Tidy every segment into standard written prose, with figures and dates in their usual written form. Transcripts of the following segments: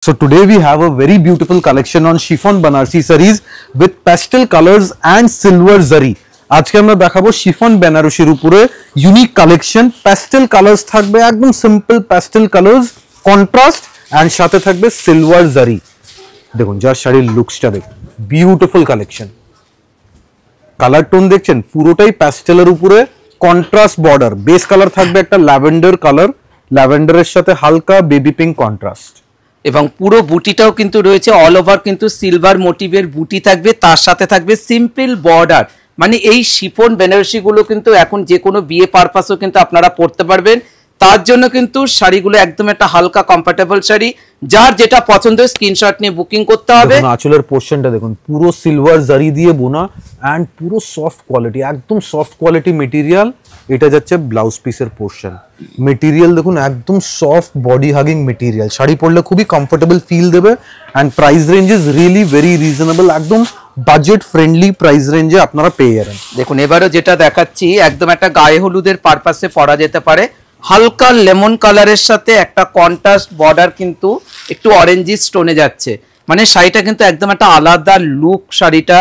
So today we have a very beautiful collection on chiffon Banarsi sarees with pastel colors and silver zari. আজকে আমরা দেখাবো chiffon বেনারসির উপরে unique collection. Pastel colours থাকবে, একদম simple pastel colours, contrast and সাথে থাকবে silver জারি। দেখুন যার শাড়ির লুকসটা দেখুন, বিউটিফুল কালেকশন। কালার টোন দেখছেন পুরোটাই প্যাস্টেলের উপরে, কন্ট্রাস্ট বর্ডার, বেস কালার থাকবে একটা ল্যাভেন্ডার কালার, ল্যাভেন্ডারের সাথে হালকা বেবি পিঙ্ক কন্ট্রাস্ট। এবং পুরো বুটিটাও কিন্তু রয়েছে অল ওভার কিন্তু সিলভার মোটিভের বুটি থাকবে, তার সাথে থাকবে সিম্পল বর্ডার। মানে এই শিফন বেনারসি গুলো কিন্তু এখন যে কোনো বিয়ে পারপাসও কিন্তু আপনারা পরতে পারবেন। তার জন্য কিন্তু শাড়িগুলো একদম একটা হালকা কমফোর্টেবল শাড়ি, যার যেটা পছন্দ স্ক্রিনশট নিয়ে বুকিং করতে হবে। আঁচলের পোর্শনটা দেখুন পুরো সিলভার জারি দিয়ে বোনা এন্ড পুরো সফট কোয়ালিটি, একদম সফট কোয়ালিটি মেটেরিয়াল। এটা যাচ্ছে ব্লাউজ পিসের পোর্শন। মেটেরিয়াল দেখুন একদম soft body hugging material, sari পরলে খুবই কমফোর্টেবল ফিল দেবে and price range is really very reasonable, একদম বাজেট ফ্রেন্ডলি প্রাইস রেঞ্জে আপনারা পেয়ে যাবেন। দেখুন এবারও যেটা দেখাচ্ছি একদম একটা গায়ে হলুদের পারপাসে পরা যেতে পারে, হালকা লেমন কালারের সাথে একটা কন্ট্রাস্ট বর্ডার কিন্তু একটু অরেঞ্জিস টোনে যাচ্ছে। মানে শাড়িটা কিন্তু একদম একটা আলাদা লুক শাড়িটা,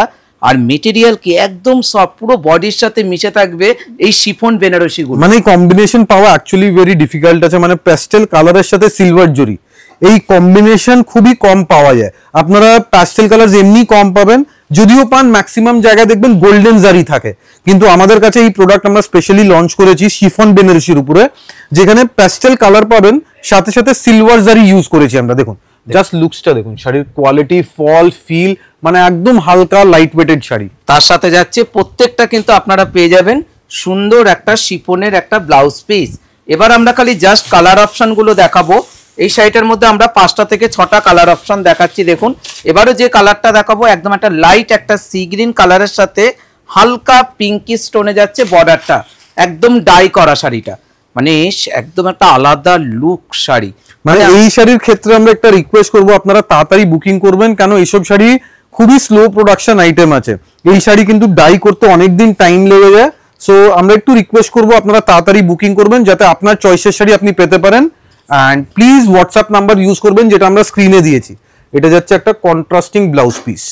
আর মেটেরিয়াল কি একদম সফট, পুরো বডির সাথে মিশে থাকবে এই শিফন বেনারসি গুলো। মানে কম্বিনেশন পাওয়া অ্যাকচুয়ালি ভেরি ডিফিকাল্ট আছে, মানে প্যাস্টেল কালারের সাথে সিলভার জরি এই কম্বিনেশন খুবই কম পাওয়া যায়। আপনারা প্যাস্টেল কালার এমনি কম পাবেন, যদিও পান ম্যাক্সিমাম জায়গায় দেখবেন গোল্ডেন জারি থাকে, কিন্তু আমাদের কাছে এই প্রোডাক্ট আমরা স্পেশালি লঞ্চ করেছি শিফন বেনারসির উপরে, যেখানে প্যাস্টেল কালার পাবেন সাথে সাথে সিলভার জারি ইউজ করেছি আমরা। দেখুন জাস্ট লুকসটা দেখুন, শাড়ির কোয়ালিটি, ফল, ফিল, মানে একদম হালকা লাইট ওয়েটেড শাড়ি। তার সাথে যাচ্ছে প্রত্যেকটা কিন্তু আপনারা পেয়ে যাবেন সুন্দর একটা শিফনের একটা ব্লাউজ পিস। এবার আমরা খালি জাস্ট কালার অপশন গুলো দেখাবো। এই শাড়িটার মধ্যে আমরা 5টা থেকে 6টা কালার অপশন দেখাচ্ছি। দেখুন এবারে যে কালারটা দেখাবো একদম একটা লাইট একটা সি গ্রিন কালারের সাথে হালকা পিঙ্কি স্টোনে যাচ্ছে বর্ডারটা, একদম ডাই করা শাড়িটা, মানে একদম একটা আলাদা লুক শাড়ি। মানে এই শাড়ির ক্ষেত্রে আমরা একটা রিকোয়েস্ট করবো, আপনারা তাড়াতাড়ি বুকিং করবেন, কেন এইসব শাড়ি খুবই স্লো প্রোডাকশন আইটেম আছে। এই শাড়ি কিন্তু ডাই করতে অনেকদিন টাইম লেগে যায়। সো আমরা একটু রিকোয়েস্ট করবো আপনারা তাড়াতাড়ি বুকিং করবেন, যাতে আপনার চয়েসের শাড়ি আপনি পেতে পারেন। And please WhatsApp number use করবেন যেটা আমরা স্ক্রিনে দিয়েছি। এটা যাচ্ছে একটা কন্ট্রাস্টিং ব্লাউজ পিস।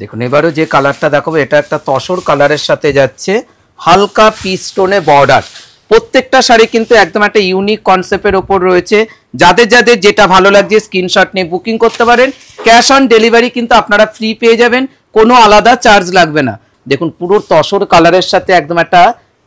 দেখুন এবারও যে কালারটা দেখাবো এটা একটা তসর কালারের সাথে যাচ্ছে হালকা পিচ টোনে বর্ডার। প্রত্যেকটা শাড়ি কিন্তু একদম একটা ইউনিক কনসেপ্টের ওপর রয়েছে। যাদের যাদের যেটা ভালো লাগছে স্ক্রিনশট নিয়ে বুকিং করতে পারেন। ক্যাশ অন ডেলিভারি কিন্তু আপনারা ফ্রি পেয়ে যাবেন, কোনো আলাদা চার্জ লাগবে না। দেখুন পুরো তসর কালারের সাথে একদম একটা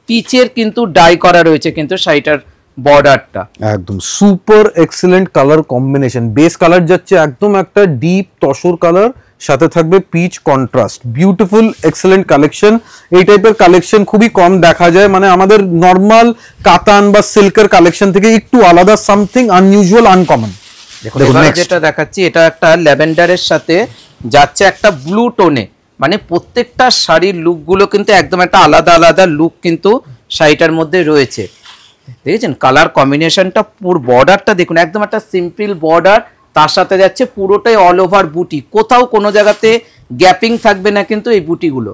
পিচের কিন্তু ডাই করা রয়েছে কিন্তু শাড়িটার বর্ডারটা, একদম super excellent colour combination. Base colour যাচ্ছে একদম একটা ডিপ তসর কালার, সাথে থাকবে peach contrast. Beautiful excellent collection. এই টাইপের কালেকশন খুবই কম দেখা যায়, মানে আমাদের নর্মাল কাতান বা সিল্কের কালেকশন থেকে একটু আলাদা, সামথিং আনইউজুয়াল, আনকমন। দেখুন যেটা দেখাচ্ছি এটা একটা ল্যাভেন্ডারের সাথে যাচ্ছে একটা ব্লু টোনে, মানে প্রত্যেকটা শাড়ির লুকগুলো কিন্তু একদম একটা আলাদা আলাদা লুক কিন্তু শাড়িটার মধ্যে রয়েছে। দেখেছেন কালার কম্বিনেশনটা, পুরো বর্ডারটা দেখুন একদম একটা সিম্পল বর্ডার, তার সাথে যাচ্ছে পুরোটাই অল ওভার বুটি, কোথাও কোনো জায়গাতে গ্যাপিং থাকবে না কিন্তু এই বুটিগুলো।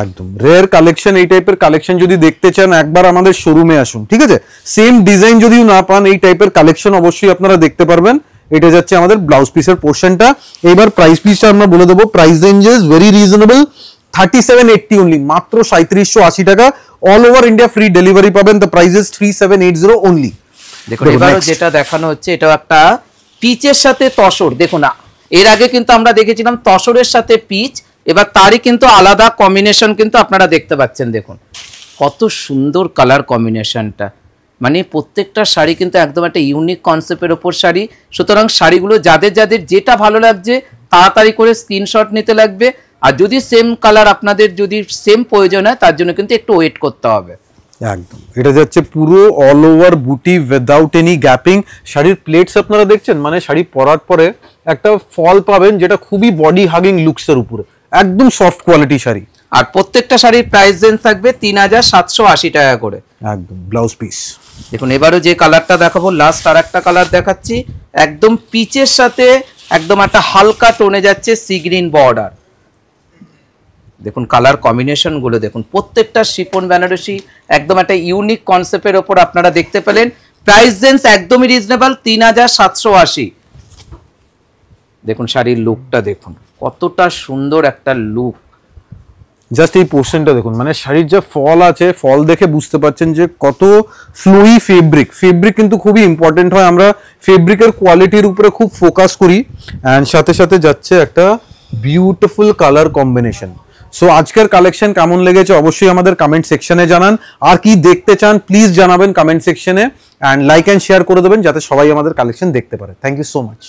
একদম রেয়ার কালেকশন। এই টাইপের কালেকশন যদি দেখতে চান একবার আমাদের শোরুমে আসুন, ঠিক আছে? সেম ডিজাইন যদিও না পান, এই টাইপের কালেকশন অবশ্যই আপনারা দেখতে পারবেন। এটা যাচ্ছে আমাদের ব্লাউজ পিসের পোর্শনটা। এবার প্রাইস পিসটা আমরা বলে দেবো। Price range is very reasonable, 3780 only, মাত্র 3780 টাকা। All over India free delivery পাবেন। The price is 3780 only. দেখুন এবারও যেটা দেখানো হচ্ছে এটা একটা পিচের সাথে তসর। দেখুন এর আগে কিন্তু আমরা দেখেছিলাম তসরের সাথে পিচ, এবার তারই কিন্তু আলাদা কম্বিনেশন কিন্তু আপনারা দেখতে পাচ্ছেন। দেখুন কত সুন্দর কালার কম্বিনেশনটা, মানে প্রত্যেকটা শাড়ি কিন্তু একদম একটা ইউনিক কনসেপ্টের ওপর শাড়ি। সুতরাং শাড়িগুলো যাদের যাদের যেটা ভালো লাগছে তাড়াতাড়ি করে স্ক্রিনশট নিতে লাগবে, আর যদি সেম কালার আপনাদের যদি সেম প্রয়োজন হয় তার জন্য কিন্তু একটু ওয়েট করতে হবে। একদম এটা যাচ্ছে পুরো অল ওভার বুটি উইদাউট এনি গ্যাপিং। শাড়ির প্লেটস আপনারা দেখছেন, মানে শাড়ি পরার পরে একটা ফল পাবেন যেটা খুবই বডি হাগিং লুকসের উপরে, একদম সফট কোয়ালিটি শাড়ি। আর প্রত্যেকটা শাড়ির প্রাইস রেঞ্জ থাকবে 3780 টাকা করে। একদম ব্লাউজ পিস। দেখুন এবারও যে কালারটা দেখাবো লাস্ট আর একটা কালার দেখাচ্ছি, একদম পিচের সাথে একদম একটা হালকা টোনে যাচ্ছে সি গ্রিন বর্ডার। দেখুন কালার কম্বিনেশন গুলো দেখুন, প্রত্যেকটা শিফন বেনারসি একদম একটা ইউনিক কনসেপ্টের ওপর আপনারা দেখতে পেলেন। প্রাইস রেঞ্জ একদমই রিজনেবল, 3780। দেখুন শাড়ির লুকটা দেখুন কতটা সুন্দর একটা লুক। জাস্ট এই পোর্শনটা দেখুন, মানে শাড়ির যে ফল আছে, ফল দেখে বুঝতে পারছেন যে কত ফ্লোই ফেব্রিক। ফেব্রিক কিন্তু খুবই ইম্পর্টেন্ট হয়, আমরা ফেব্রিকের কোয়ালিটির উপরে খুব ফোকাস করি। অ্যান্ড সাথে সাথে যাচ্ছে একটা বিউটিফুল কালার কম্বিনেশন। সো আজকের কালেকশন কেমন লেগেছে অবশ্যই আমাদের কমেন্ট সেকশনে জানান, আর কি দেখতে চান প্লিজ জানাবেন কমেন্ট সেকশনে, অ্যান্ড লাইক অ্যান্ড শেয়ার করে দেবেন যাতে সবাই আমাদের কালেকশন দেখতে পারে। Thank you so much.